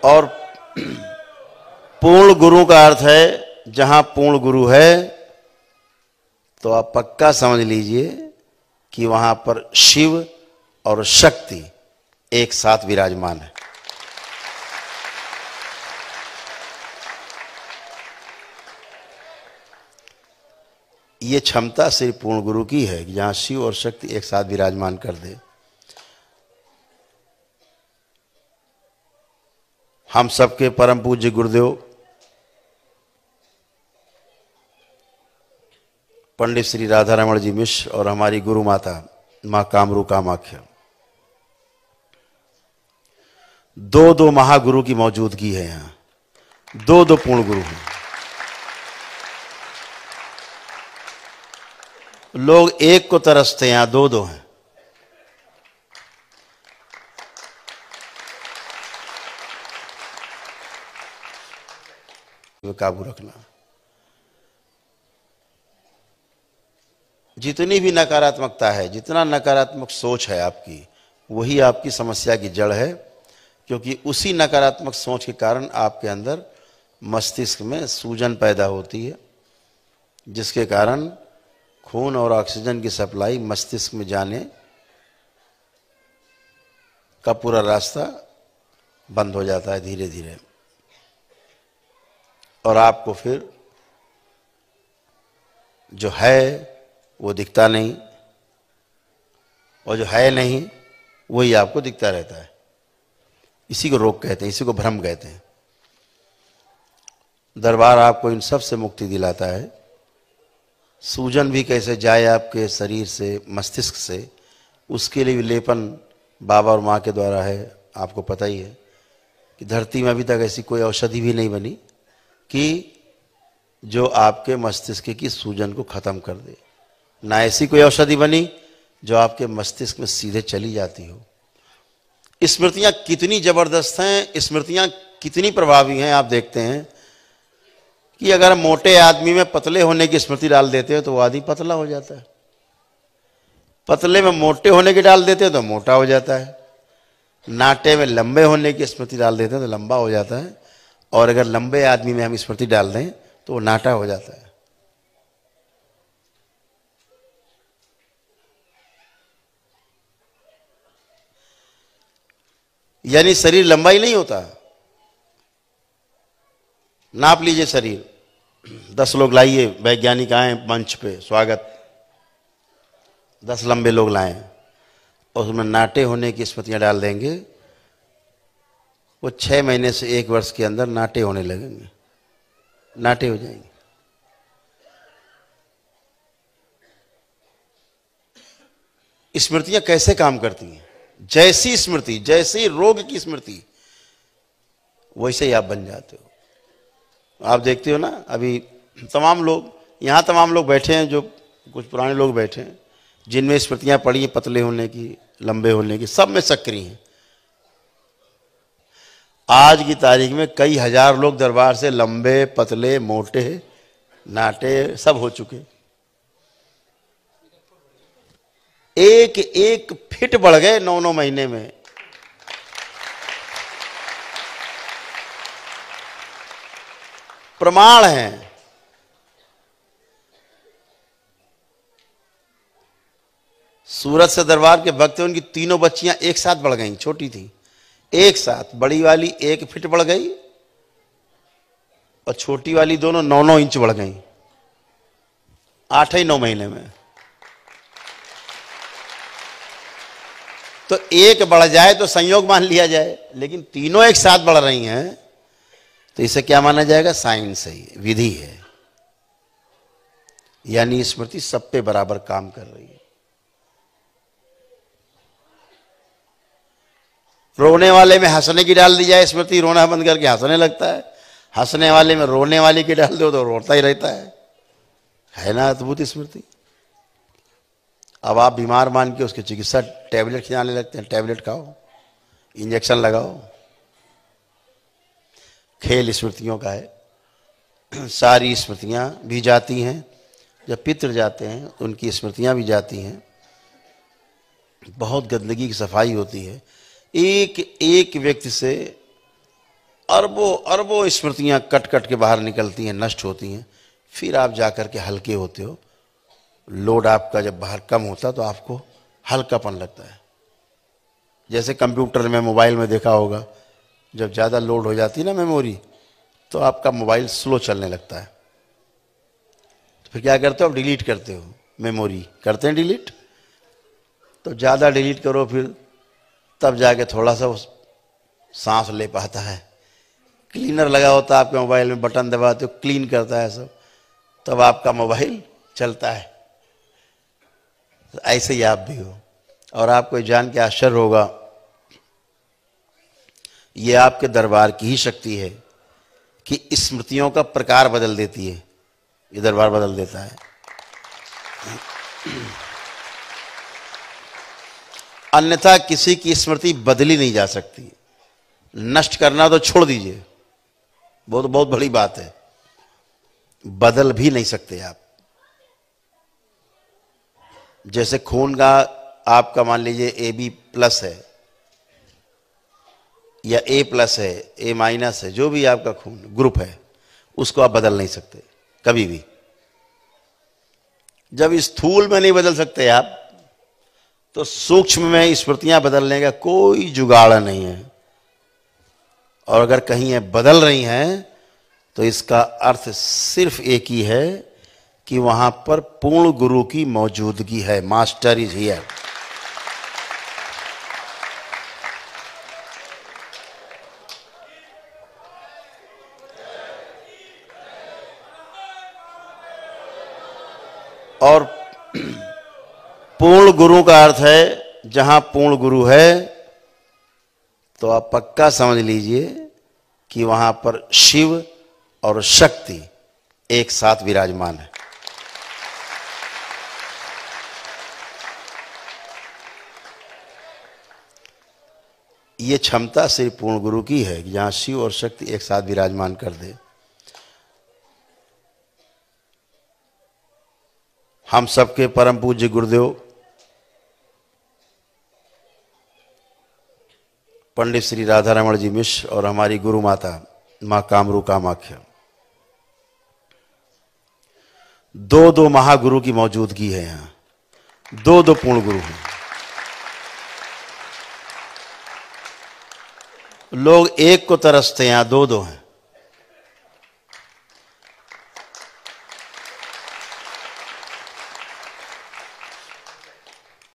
और पूर्ण गुरु का अर्थ है जहां पूर्ण गुरु है तो आप पक्का समझ लीजिए कि वहां पर शिव और शक्ति एक साथ विराजमान है। ये क्षमता सिर्फ पूर्ण गुरु की है कि जहां शिव और शक्ति एक साथ विराजमान कर दे। हम सबके परम पूज्य गुरुदेव पंडित श्री राधा रमण जी मिश्र और हमारी गुरु माता मां कामरू कामाख्या, दो महागुरु की मौजूदगी है। यहां दो पूर्ण गुरु हैं। लोग एक को तरसते हैं, यहां दो हैं। काबू रखना। जितनी भी नकारात्मकता है, जितना नकारात्मक सोच है आपकी, वही आपकी समस्या की जड़ है, क्योंकि उसी नकारात्मक सोच के कारण आपके अंदर मस्तिष्क में सूजन पैदा होती है, जिसके कारण खून और ऑक्सीजन की सप्लाई मस्तिष्क में जाने का पूरा रास्ता बंद हो जाता है धीरे धीरे, और आपको फिर जो है वो दिखता नहीं, और जो है नहीं वही आपको दिखता रहता है। इसी को रोग कहते हैं, इसी को भ्रम कहते हैं। दरबार आपको इन सब से मुक्ति दिलाता है। सूजन भी कैसे जाए आपके शरीर से, मस्तिष्क से, उसके लिए भी लेपन बाबा और माँ के द्वारा है। आपको पता ही है कि धरती में अभी तक ऐसी कोई औषधि भी नहीं बनी कि जो आपके मस्तिष्क की सूजन को खत्म कर दे। ना ऐसी कोई औषधि बनी जो आपके मस्तिष्क में सीधे चली जाती हो। स्मृतियां कितनी जबरदस्त हैं, स्मृतियां कितनी प्रभावी हैं। आप देखते हैं कि अगर मोटे आदमी में पतले होने की स्मृति डाल देते हैं तो वो आदमी पतला हो जाता है, पतले में मोटे होने की डाल देते हैं तो मोटा हो जाता है, नाटे में लंबे होने की स्मृति डाल देते हैं तो लंबा हो जाता है, और अगर लंबे आदमी में हम स्मृति डाल दें तो वो नाटा हो जाता है। यानी शरीर लंबा ही नहीं होता। नाप लीजिए शरीर, 10 लोग लाइए, वैज्ञानिक आए मंच पे, स्वागत, 10 लंबे लोग लाएं और उसमें नाटे होने की स्मृतियां डाल देंगे, वो 6 महीने से 1 वर्ष के अंदर नाटे होने लगेंगे, नाटे हो जाएंगे। स्मृतियां कैसे काम करती हैं? जैसी स्मृति, जैसी रोग की स्मृति, वैसे ही आप बन जाते हो। आप देखते हो ना, अभी तमाम लोग यहाँ तमाम लोग बैठे हैं, जो कुछ पुराने लोग बैठे हैं जिनमें स्मृतियां पड़ी हैं पतले होने की, लंबे होने की, सब में सक्रिय हैं। आज की तारीख में कई हजार लोग दरबार से लंबे, पतले, मोटे, नाटे सब हो चुके। एक एक फिट बढ़ गए 9 महीने में। प्रमाण है। सूरत से दरबार के भक्त, उनकी 3 बच्चियां एक साथ बढ़ गईं, छोटी थी, एक साथ। बड़ी वाली 1 फीट बढ़ गई और छोटी वाली दोनों 9-9 इंच बढ़ गईं 8 ही 9 महीने में। तो एक बढ़ जाए तो संयोग मान लिया जाए, लेकिन तीनों एक साथ बढ़ रही हैं तो इसे क्या माना जाएगा? साइंस है, विधि है। यानी स्मृति सब पे बराबर काम कर रही है। रोने वाले में हंसने की डाल दी जाए स्मृति, रोना बंद करके हंसने लगता है। हंसने वाले में रोने वाली की डाल दो तो रोता ही रहता है ना अद्भुत स्मृति। अब आप बीमार मान के उसकी चिकित्सा टैबलेट खिलाने लगते हैं, टैबलेट खाओ, इंजेक्शन लगाओ। खेल स्मृतियों का है। सारी स्मृतियां भी जाती हैं, जब पितृ जाते हैं उनकी स्मृतियां भी जाती हैं। बहुत गंदगी की सफाई होती है। एक एक व्यक्ति से अरबों अरबों स्मृतियां कट कट के बाहर निकलती हैं, नष्ट होती हैं, फिर आप जाकर के हल्के होते हो। लोड आपका जब बाहर कम होता तो आपको हल्कापन लगता है। जैसे कंप्यूटर में, मोबाइल में देखा होगा, जब ज़्यादा लोड हो जाती है ना मेमोरी, तो आपका मोबाइल स्लो चलने लगता है। तो फिर क्या करते हो, आप डिलीट करते हो मेमोरी, करते हैं डिलीट। तो ज़्यादा डिलीट करो, फिर तब जाके थोड़ा सा सांस ले पाता है। क्लीनर लगा होता है आपके मोबाइल में, बटन दबाते हो क्लीन करता है सब, तब आपका मोबाइल चलता है। तो ऐसे ही आप भी हो। और आपको जान के आश्चर्य होगा, ये आपके दरबार की ही शक्ति है कि स्मृतियों का प्रकार बदल देती है। ये दरबार बदल देता है। अन्यथा किसी की स्मृति बदली नहीं जा सकती। नष्ट करना तो छोड़ दीजिए, वो तो बहुत बड़ी बात है, बदल भी नहीं सकते आप। जैसे खून का आपका मान लीजिए AB प्लस है या A प्लस है, A माइनस है, जो भी आपका खून ग्रुप है, उसको आप बदल नहीं सकते कभी भी। जब स्थूल में नहीं बदल सकते आप, तो सूक्ष्म में स्मृतियां बदलने का कोई जुगाड़ नहीं है। और अगर कहीं ये बदल रही हैं, तो इसका अर्थ सिर्फ एक ही है कि वहां पर पूर्ण गुरु की मौजूदगी है। Master is here. और पूर्ण गुरु का अर्थ है, जहां पूर्ण गुरु है तो आप पक्का समझ लीजिए कि वहां पर शिव और शक्ति एक साथ विराजमान है। ये क्षमता सिर्फ पूर्ण गुरु की है कि जहां शिव और शक्ति एक साथ विराजमान कर दे। हम सबके परम पूज्य गुरुदेव पंडित श्री राधा रमण जी मिश्र और हमारी गुरु माता मां कामरू कामाख्या, दो महागुरु की मौजूदगी है यहाँ। दो पूर्ण गुरु हैं। लोग एक को तरसते हैं, यहाँ दो हैं।